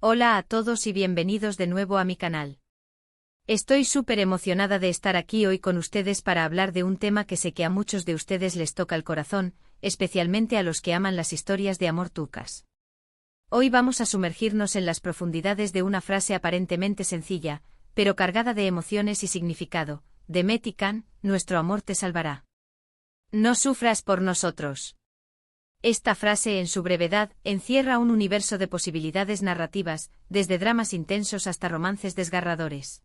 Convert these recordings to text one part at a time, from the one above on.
Hola a todos y bienvenidos de nuevo a mi canal. Estoy súper emocionada de estar aquí hoy con ustedes para hablar de un tema que sé que a muchos de ustedes les toca el corazón, especialmente a los que aman las historias de amor turcas. Hoy vamos a sumergirnos en las profundidades de una frase aparentemente sencilla, pero cargada de emociones y significado: Demet İlkan, nuestro amor te salvará. No sufras por nosotros. Esta frase, en su brevedad, encierra un universo de posibilidades narrativas, desde dramas intensos hasta romances desgarradores.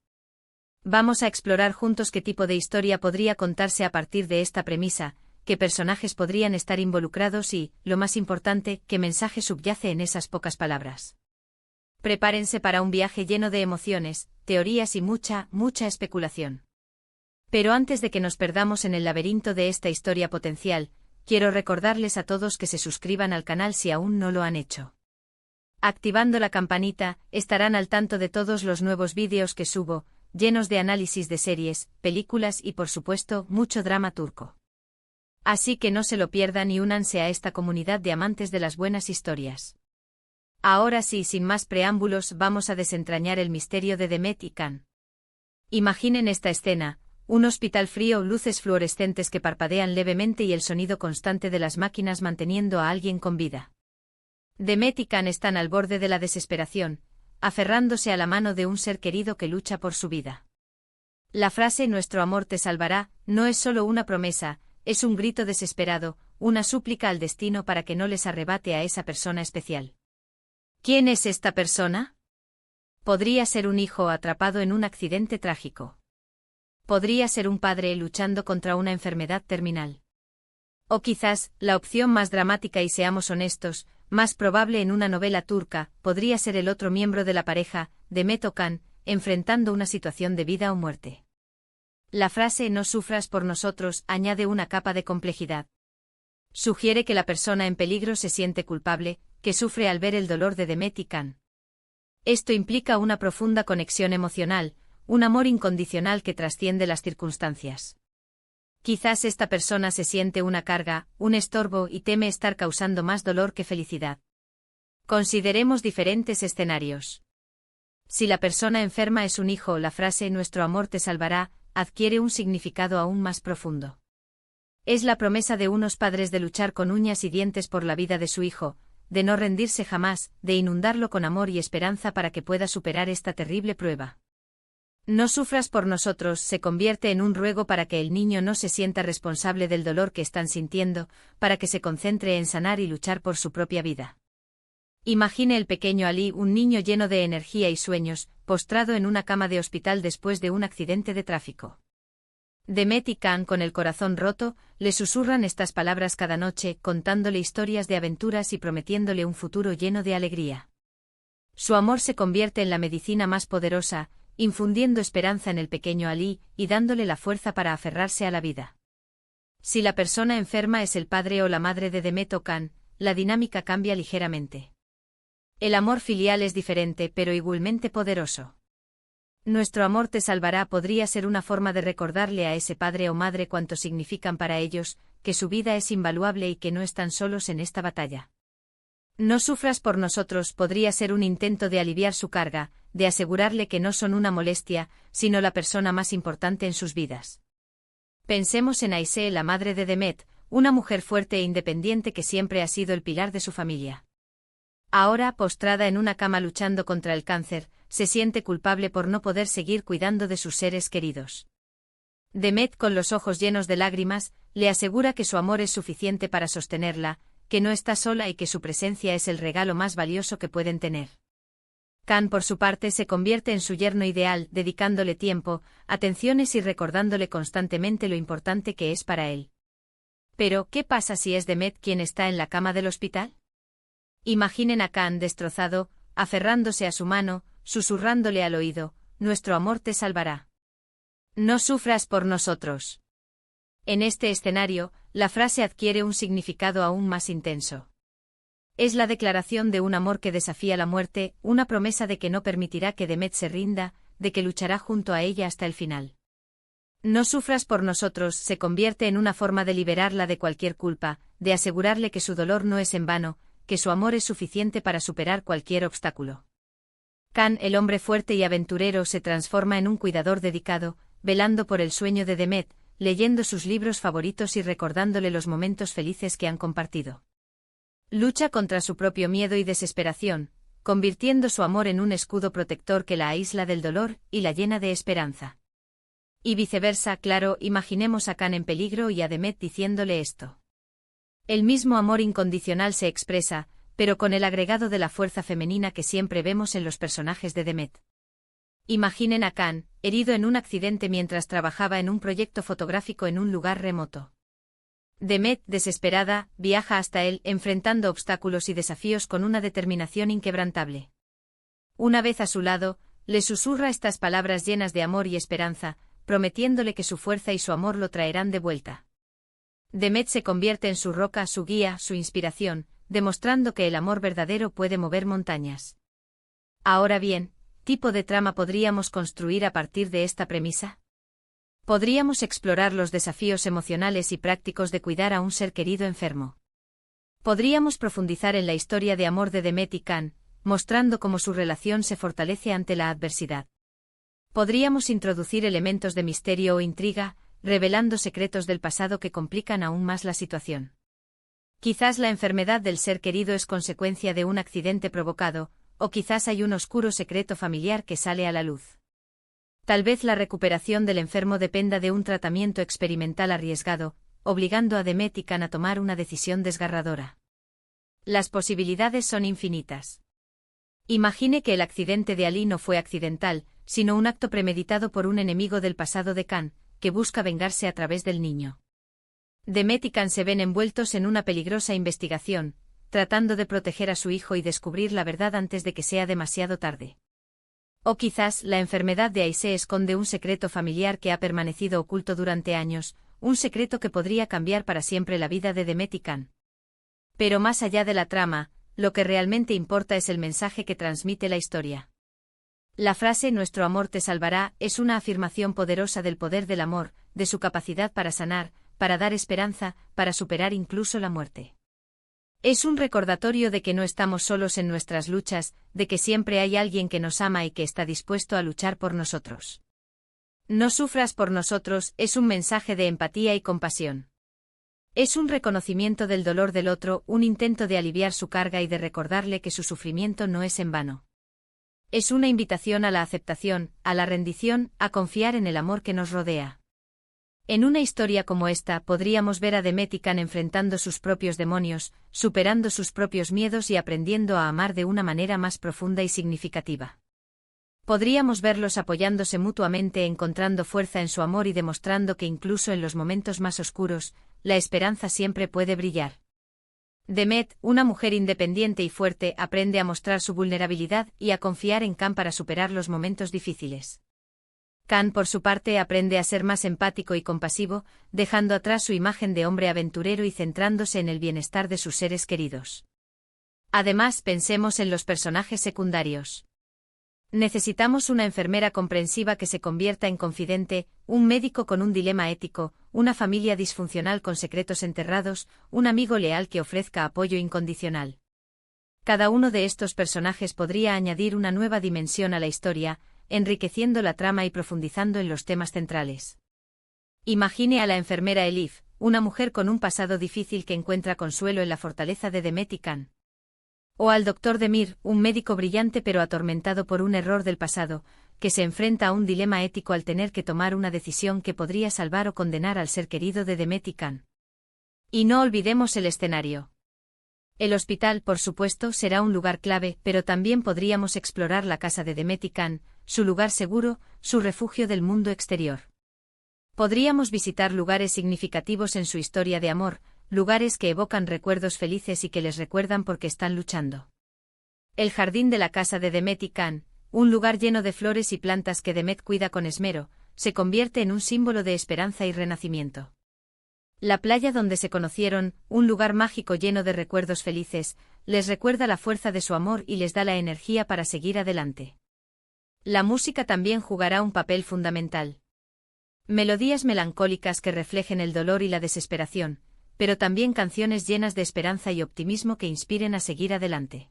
Vamos a explorar juntos qué tipo de historia podría contarse a partir de esta premisa, qué personajes podrían estar involucrados y, lo más importante, qué mensaje subyace en esas pocas palabras. Prepárense para un viaje lleno de emociones, teorías y mucha especulación. Pero antes de que nos perdamos en el laberinto de esta historia potencial, quiero recordarles a todos que se suscriban al canal si aún no lo han hecho. Activando la campanita, estarán al tanto de todos los nuevos vídeos que subo, llenos de análisis de series, películas y por supuesto, mucho drama turco. Así que no se lo pierdan y únanse a esta comunidad de amantes de las buenas historias. Ahora sí, sin más preámbulos, vamos a desentrañar el misterio de Demet İlkan. Imaginen esta escena: un hospital frío, luces fluorescentes que parpadean levemente y el sonido constante de las máquinas manteniendo a alguien con vida. Demet İlkan están al borde de la desesperación, aferrándose a la mano de un ser querido que lucha por su vida. La frase "nuestro amor te salvará" no es solo una promesa, es un grito desesperado, una súplica al destino para que no les arrebate a esa persona especial. ¿Quién es esta persona? Podría ser un hijo atrapado en un accidente trágico. Podría ser un padre luchando contra una enfermedad terminal. O quizás, la opción más dramática y seamos honestos, más probable en una novela turca, podría ser el otro miembro de la pareja, Demet Okan, enfrentando una situación de vida o muerte. La frase "no sufras por nosotros" añade una capa de complejidad. Sugiere que la persona en peligro se siente culpable, que sufre al ver el dolor de Demet İlkan. Esto implica una profunda conexión emocional, un amor incondicional que trasciende las circunstancias. Quizás esta persona se siente una carga, un estorbo y teme estar causando más dolor que felicidad. Consideremos diferentes escenarios. Si la persona enferma es un hijo, la frase "nuestro amor te salvará" adquiere un significado aún más profundo. Es la promesa de unos padres de luchar con uñas y dientes por la vida de su hijo, de no rendirse jamás, de inundarlo con amor y esperanza para que pueda superar esta terrible prueba. No sufras por nosotros se convierte en un ruego para que el niño no se sienta responsable del dolor que están sintiendo, para que se concentre en sanar y luchar por su propia vida. Imagine el pequeño Ali, un niño lleno de energía y sueños, postrado en una cama de hospital después de un accidente de tráfico. Demet İlkan, con el corazón roto, le susurran estas palabras cada noche, contándole historias de aventuras y prometiéndole un futuro lleno de alegría. Su amor se convierte en la medicina más poderosa, infundiendo esperanza en el pequeño Ali y dándole la fuerza para aferrarse a la vida. Si la persona enferma es el padre o la madre de Demet İlkan, la dinámica cambia ligeramente. El amor filial es diferente pero igualmente poderoso. Nuestro amor te salvará podría ser una forma de recordarle a ese padre o madre cuánto significan para ellos, que su vida es invaluable y que no están solos en esta batalla. No sufras por nosotros podría ser un intento de aliviar su carga, de asegurarle que no son una molestia, sino la persona más importante en sus vidas. Pensemos en Ayşe, la madre de Demet, una mujer fuerte e independiente que siempre ha sido el pilar de su familia. Ahora, postrada en una cama luchando contra el cáncer, se siente culpable por no poder seguir cuidando de sus seres queridos. Demet, con los ojos llenos de lágrimas, le asegura que su amor es suficiente para sostenerla, que no está sola y que su presencia es el regalo más valioso que pueden tener. Kan, por su parte, se convierte en su yerno ideal, dedicándole tiempo, atenciones y recordándole constantemente lo importante que es para él. Pero, ¿qué pasa si es Demet quien está en la cama del hospital? Imaginen a Kan destrozado, aferrándose a su mano, susurrándole al oído: "Nuestro amor te salvará. No sufras por nosotros". En este escenario, la frase adquiere un significado aún más intenso. Es la declaración de un amor que desafía la muerte, una promesa de que no permitirá que Demet se rinda, de que luchará junto a ella hasta el final. No sufras por nosotros se convierte en una forma de liberarla de cualquier culpa, de asegurarle que su dolor no es en vano, que su amor es suficiente para superar cualquier obstáculo. Can, el hombre fuerte y aventurero, se transforma en un cuidador dedicado, velando por el sueño de Demet, leyendo sus libros favoritos y recordándole los momentos felices que han compartido. Lucha contra su propio miedo y desesperación, convirtiendo su amor en un escudo protector que la aísla del dolor y la llena de esperanza. Y viceversa, claro, imaginemos a Can en peligro y a Demet diciéndole esto. El mismo amor incondicional se expresa, pero con el agregado de la fuerza femenina que siempre vemos en los personajes de Demet. Imaginen a Can, herido en un accidente mientras trabajaba en un proyecto fotográfico en un lugar remoto. Demet, desesperada, viaja hasta él, enfrentando obstáculos y desafíos con una determinación inquebrantable. Una vez a su lado, le susurra estas palabras llenas de amor y esperanza, prometiéndole que su fuerza y su amor lo traerán de vuelta. Demet se convierte en su roca, su guía, su inspiración, demostrando que el amor verdadero puede mover montañas. Ahora bien, ¿qué tipo de trama podríamos construir a partir de esta premisa? Podríamos explorar los desafíos emocionales y prácticos de cuidar a un ser querido enfermo. Podríamos profundizar en la historia de amor de Demet y Can, mostrando cómo su relación se fortalece ante la adversidad. Podríamos introducir elementos de misterio o intriga, revelando secretos del pasado que complican aún más la situación. Quizás la enfermedad del ser querido es consecuencia de un accidente provocado, o quizás hay un oscuro secreto familiar que sale a la luz. Tal vez la recuperación del enfermo dependa de un tratamiento experimental arriesgado, obligando a Demet y Can a tomar una decisión desgarradora. Las posibilidades son infinitas. Imagine que el accidente de Ali no fue accidental, sino un acto premeditado por un enemigo del pasado de Can, que busca vengarse a través del niño. Demet y Can se ven envueltos en una peligrosa investigación, tratando de proteger a su hijo y descubrir la verdad antes de que sea demasiado tarde. O quizás la enfermedad de Aisé esconde un secreto familiar que ha permanecido oculto durante años, un secreto que podría cambiar para siempre la vida de Demet y Can. Pero más allá de la trama, lo que realmente importa es el mensaje que transmite la historia. La frase "nuestro amor te salvará" es una afirmación poderosa del poder del amor, de su capacidad para sanar, para dar esperanza, para superar incluso la muerte. Es un recordatorio de que no estamos solos en nuestras luchas, de que siempre hay alguien que nos ama y que está dispuesto a luchar por nosotros. No sufras por nosotros es un mensaje de empatía y compasión. Es un reconocimiento del dolor del otro, un intento de aliviar su carga y de recordarle que su sufrimiento no es en vano. Es una invitación a la aceptación, a la rendición, a confiar en el amor que nos rodea. En una historia como esta podríamos ver a Demet y Can enfrentando sus propios demonios, superando sus propios miedos y aprendiendo a amar de una manera más profunda y significativa. Podríamos verlos apoyándose mutuamente, encontrando fuerza en su amor y demostrando que incluso en los momentos más oscuros, la esperanza siempre puede brillar. Demet, una mujer independiente y fuerte, aprende a mostrar su vulnerabilidad y a confiar en Can para superar los momentos difíciles. Can, por su parte, aprende a ser más empático y compasivo, dejando atrás su imagen de hombre aventurero y centrándose en el bienestar de sus seres queridos. Además, pensemos en los personajes secundarios. Necesitamos una enfermera comprensiva que se convierta en confidente, un médico con un dilema ético, una familia disfuncional con secretos enterrados, un amigo leal que ofrezca apoyo incondicional. Cada uno de estos personajes podría añadir una nueva dimensión a la historia, enriqueciendo la trama y profundizando en los temas centrales. Imagine a la enfermera Elif, una mujer con un pasado difícil que encuentra consuelo en la fortaleza de Demet y Can. O al Dr. Demir, un médico brillante pero atormentado por un error del pasado, que se enfrenta a un dilema ético al tener que tomar una decisión que podría salvar o condenar al ser querido de Demet y Can. Y no olvidemos el escenario. El hospital, por supuesto, será un lugar clave, pero también podríamos explorar la casa de Demet y Can, su lugar seguro, su refugio del mundo exterior. Podríamos visitar lugares significativos en su historia de amor, lugares que evocan recuerdos felices y que les recuerdan por qué están luchando. El jardín de la casa de Demet y Can, un lugar lleno de flores y plantas que Demet cuida con esmero, se convierte en un símbolo de esperanza y renacimiento. La playa donde se conocieron, un lugar mágico lleno de recuerdos felices, les recuerda la fuerza de su amor y les da la energía para seguir adelante. La música también jugará un papel fundamental. Melodías melancólicas que reflejen el dolor y la desesperación, pero también canciones llenas de esperanza y optimismo que inspiren a seguir adelante.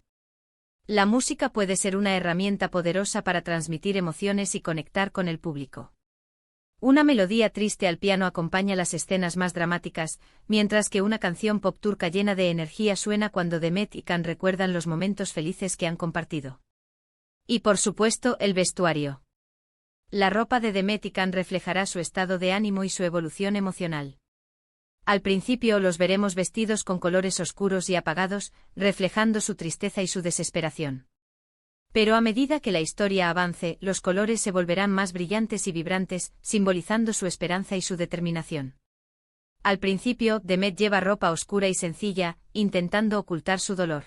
La música puede ser una herramienta poderosa para transmitir emociones y conectar con el público. Una melodía triste al piano acompaña las escenas más dramáticas, mientras que una canción pop turca llena de energía suena cuando Demet y Can recuerdan los momentos felices que han compartido. Y por supuesto, el vestuario. La ropa de Demet y Can reflejará su estado de ánimo y su evolución emocional. Al principio los veremos vestidos con colores oscuros y apagados, reflejando su tristeza y su desesperación. Pero a medida que la historia avance, los colores se volverán más brillantes y vibrantes, simbolizando su esperanza y su determinación. Al principio, Demet lleva ropa oscura y sencilla, intentando ocultar su dolor.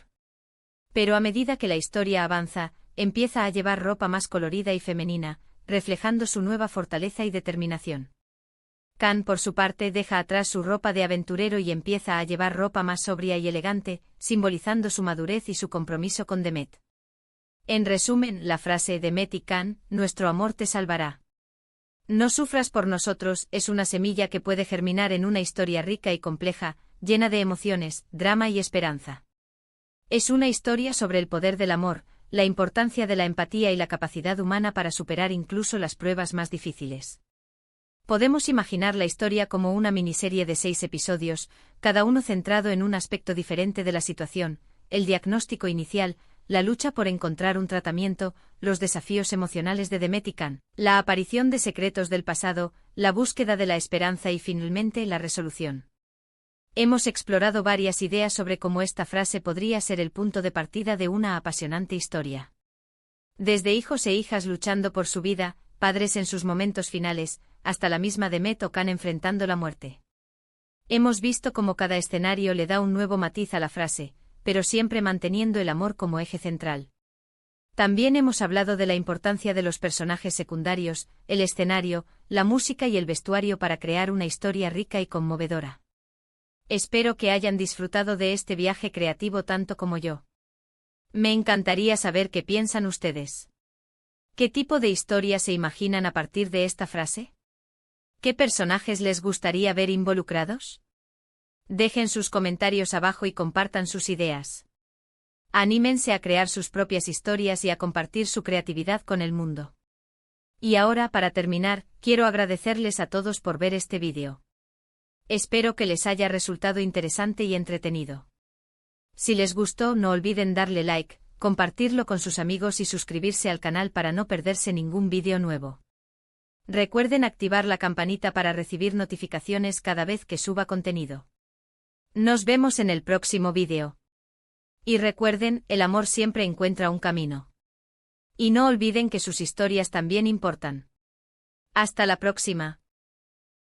Pero a medida que la historia avanza, empieza a llevar ropa más colorida y femenina, reflejando su nueva fortaleza y determinación. Can, por su parte, deja atrás su ropa de aventurero y empieza a llevar ropa más sobria y elegante, simbolizando su madurez y su compromiso con Demet. En resumen, la frase Demet y Can, nuestro amor te salvará. No sufras por nosotros, es una semilla que puede germinar en una historia rica y compleja, llena de emociones, drama y esperanza. Es una historia sobre el poder del amor, la importancia de la empatía y la capacidad humana para superar incluso las pruebas más difíciles. Podemos imaginar la historia como una miniserie de 6 episodios, cada uno centrado en un aspecto diferente de la situación: el diagnóstico inicial, la lucha por encontrar un tratamiento, los desafíos emocionales de Demet y Can, la aparición de secretos del pasado, la búsqueda de la esperanza y finalmente la resolución. Hemos explorado varias ideas sobre cómo esta frase podría ser el punto de partida de una apasionante historia. Desde hijos e hijas luchando por su vida, padres en sus momentos finales, hasta la misma Demet o Can enfrentando la muerte. Hemos visto cómo cada escenario le da un nuevo matiz a la frase, pero siempre manteniendo el amor como eje central. También hemos hablado de la importancia de los personajes secundarios, el escenario, la música y el vestuario para crear una historia rica y conmovedora. Espero que hayan disfrutado de este viaje creativo tanto como yo. Me encantaría saber qué piensan ustedes. ¿Qué tipo de historia se imaginan a partir de esta frase? ¿Qué personajes les gustaría ver involucrados? Dejen sus comentarios abajo y compartan sus ideas. Anímense a crear sus propias historias y a compartir su creatividad con el mundo. Y ahora, para terminar, quiero agradecerles a todos por ver este vídeo. Espero que les haya resultado interesante y entretenido. Si les gustó, no olviden darle like, compartirlo con sus amigos y suscribirse al canal para no perderse ningún vídeo nuevo. Recuerden activar la campanita para recibir notificaciones cada vez que suba contenido. Nos vemos en el próximo vídeo. Y recuerden, el amor siempre encuentra un camino. Y no olviden que sus historias también importan. Hasta la próxima.